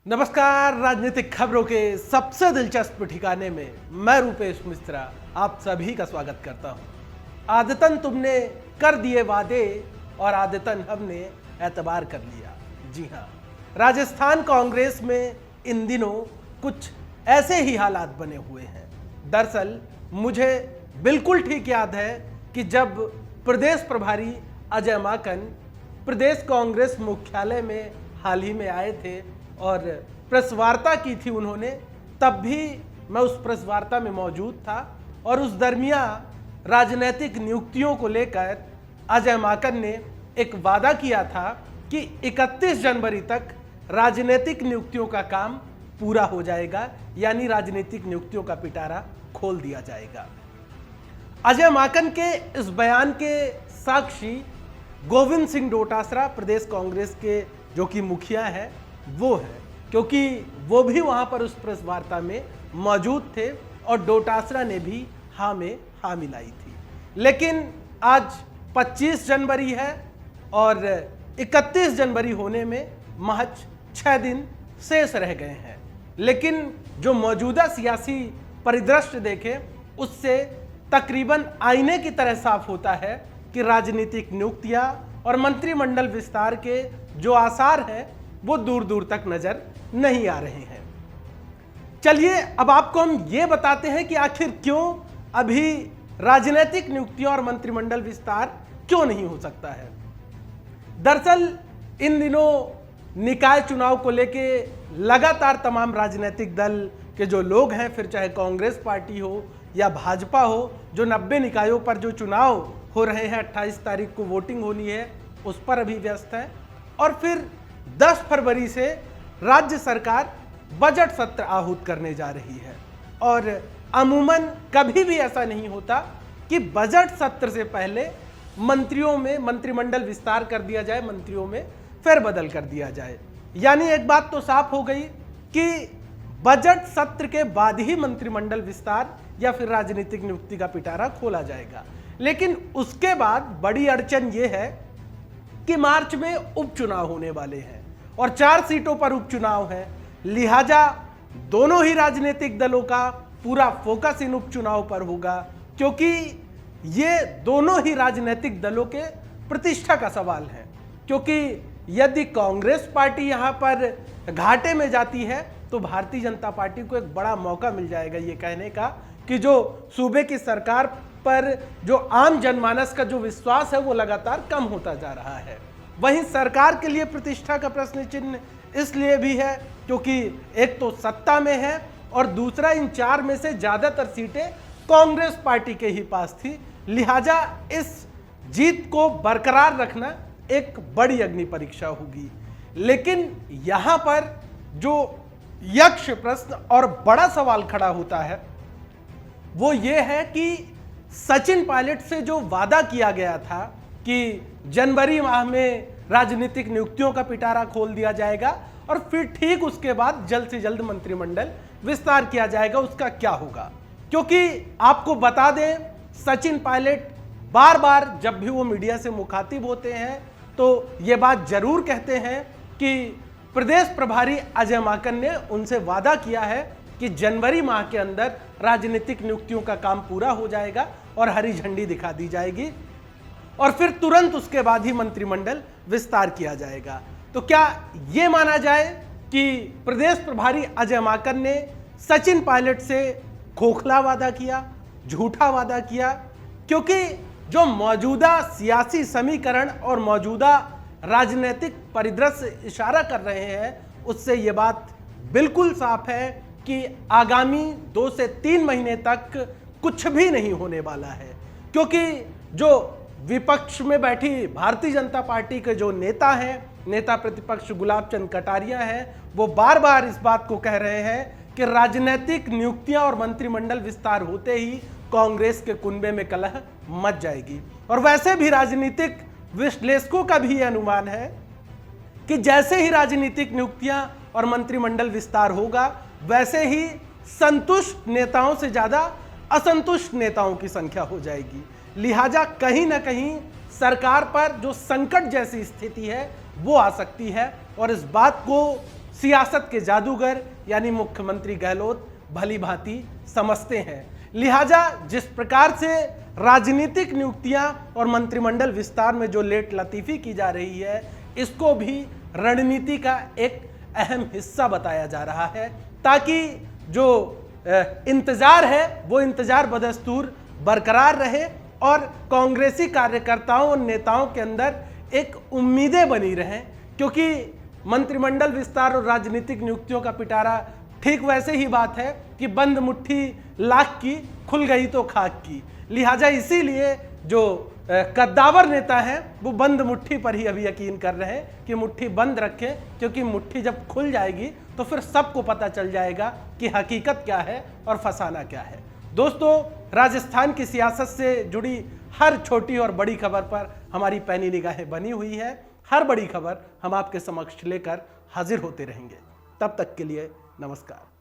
नमस्कार। राजनीतिक खबरों के सबसे दिलचस्प ठिकाने में मैं रूपेश मिश्रा आप सभी का स्वागत करता हूं। आदतन तुमने कर दिए वादे और आदतन हमने एतबार कर लिया। जी हां, राजस्थान कांग्रेस में इन दिनों कुछ ऐसे ही हालात बने हुए हैं। दरअसल मुझे बिल्कुल ठीक याद है कि जब प्रदेश प्रभारी अजय माकन प्रदेश कांग्रेस मुख्यालय में हाल ही में आए थे और प्रेस वार्ता की थी उन्होंने, तब भी मैं उस प्रेस वार्ता में मौजूद था और उस दरमियान राजनीतिक नियुक्तियों को लेकर अजय माकन ने एक वादा किया था कि 31 जनवरी तक राजनीतिक नियुक्तियों का काम पूरा हो जाएगा, यानी राजनीतिक नियुक्तियों का पिटारा खोल दिया जाएगा। अजय माकन के इस बयान के साक्षी गोविंद सिंह डोटासरा प्रदेश कांग्रेस के जो कि मुखिया है वो है, क्योंकि वो भी वहां पर उस प्रेस वार्ता में मौजूद थे और डोटासरा ने भी हाँ में हाँ मिलाई थी। लेकिन आज 25 जनवरी है और 31 जनवरी होने में महज 6 दिन शेष रह गए हैं। लेकिन जो मौजूदा सियासी परिदृश्य देखें उससे तकरीबन आईने की तरह साफ होता है कि राजनीतिक नियुक्तियां और मंत्रिमंडल विस्तार के जो आसार हैं वो दूर दूर तक नजर नहीं आ रहे हैं। चलिए अब आपको हम ये बताते हैं कि आखिर क्यों अभी राजनीतिक नियुक्तियां और मंत्रिमंडल विस्तार क्यों नहीं हो सकता है। दरअसल इन दिनों निकाय चुनाव को लेके लगातार तमाम राजनीतिक दल के जो लोग हैं, फिर चाहे कांग्रेस पार्टी हो या भाजपा हो, जो 90 निकायों पर जो चुनाव हो रहे हैं, 28 तारीख को वोटिंग होनी है, उस पर अभी व्यस्त है। और फिर 10 फरवरी से राज्य सरकार बजट सत्र आहूत करने जा रही है और अमूमन कभी भी ऐसा नहीं होता कि बजट सत्र से पहले मंत्रियों में मंत्रिमंडल विस्तार कर दिया जाए, मंत्रियों में फेरबदल कर दिया जाए। यानी एक बात तो साफ हो गई कि बजट सत्र के बाद ही मंत्रिमंडल विस्तार या फिर राजनीतिक नियुक्ति का पिटारा खोला जाएगा। लेकिन उसके बाद बड़ी अड़चन यह है कि मार्च में उपचुनाव होने वाले हैं और 4 सीटों पर उपचुनाव है। लिहाजा दोनों ही राजनीतिक दलों का पूरा फोकस इन उपचुनाव पर होगा, क्योंकि ये दोनों ही राजनीतिक दलों के प्रतिष्ठा का सवाल है। क्योंकि यदि कांग्रेस पार्टी यहां पर घाटे में जाती है तो भारतीय जनता पार्टी को एक बड़ा मौका मिल जाएगा ये कहने का कि जो सूबे की सरकार पर जो आम जनमानस का जो विश्वास है वो लगातार कम होता जा रहा है। वहीं सरकार के लिए प्रतिष्ठा का प्रश्न चिन्ह इसलिए भी है क्योंकि एक तो सत्ता में है और दूसरा इन 4 में से ज्यादातर सीटें कांग्रेस पार्टी के ही पास थी। लिहाजा इस जीत को बरकरार रखना एक बड़ी अग्नि परीक्षा होगी। लेकिन यहां पर जो यक्ष प्रश्न और बड़ा सवाल खड़ा होता है वो ये है कि सचिन पायलट से जो वादा किया गया था कि जनवरी माह में राजनीतिक नियुक्तियों का पिटारा खोल दिया जाएगा और फिर ठीक उसके बाद जल्द से जल्द मंत्रिमंडल विस्तार किया जाएगा, उसका क्या होगा। क्योंकि आपको बता दें, सचिन पायलट बार बार जब भी वो मीडिया से मुखातिब होते हैं तो ये बात जरूर कहते हैं कि प्रदेश प्रभारी अजय माकन ने उनसे वादा किया है कि जनवरी माह के अंदर राजनीतिक नियुक्तियों का काम पूरा हो जाएगा और हरी झंडी दिखा दी जाएगी और फिर तुरंत उसके बाद ही मंत्रिमंडल विस्तार किया जाएगा। तो क्या यह माना जाए कि प्रदेश प्रभारी अजय माकन ने सचिन पायलट से खोखला वादा किया, झूठा वादा किया? क्योंकि जो मौजूदा सियासी समीकरण और मौजूदा राजनीतिक परिदृश्य इशारा कर रहे हैं उससे यह बात बिल्कुल साफ है कि आगामी 2 से 3 महीने तक कुछ भी नहीं होने वाला है। क्योंकि जो विपक्ष में बैठी भारतीय जनता पार्टी के जो नेता हैं, नेता प्रतिपक्ष गुलाब चंद कटारिया हैं, वो बार बार इस बात को कह रहे हैं कि राजनीतिक नियुक्तियां और मंत्रिमंडल विस्तार होते ही कांग्रेस के कुनबे में कलह मच जाएगी। और वैसे भी राजनीतिक विश्लेषकों का भी यह अनुमान है कि जैसे ही राजनीतिक नियुक्तियां और मंत्रिमंडल विस्तार होगा वैसे ही संतुष्ट नेताओं से ज्यादा असंतुष्ट नेताओं की संख्या हो जाएगी। लिहाजा कहीं ना कहीं सरकार पर जो संकट जैसी स्थिति है वो आ सकती है और इस बात को सियासत के जादूगर यानी मुख्यमंत्री गहलोत भली भांति समझते हैं। लिहाजा जिस प्रकार से राजनीतिक नियुक्तियां और मंत्रिमंडल विस्तार में जो लेट लतीफी की जा रही है, इसको भी रणनीति का एक अहम हिस्सा बताया जा रहा है, ताकि जो इंतजार है वो इंतजार बदस्तूर बरकरार रहे और कांग्रेसी कार्यकर्ताओं और नेताओं के अंदर एक उम्मीदें बनी रहें। क्योंकि मंत्रिमंडल विस्तार और राजनीतिक नियुक्तियों का पिटारा ठीक वैसे ही बात है कि बंद मुट्ठी लाख की, खुल गई तो खाक की। लिहाजा इसीलिए जो कद्दावर नेता हैं वो बंद मुट्ठी पर ही अभी यकीन कर रहे हैं कि मुट्ठी बंद रखें, क्योंकि मुट्ठी जब खुल जाएगी तो फिर सबको पता चल जाएगा कि हकीकत क्या है और फसाना क्या है। दोस्तों, राजस्थान की सियासत से जुड़ी हर छोटी और बड़ी खबर पर हमारी पैनी निगाहें बनी हुई है। हर बड़ी खबर हम आपके समक्ष लेकर हाजिर होते रहेंगे। तब तक के लिए नमस्कार।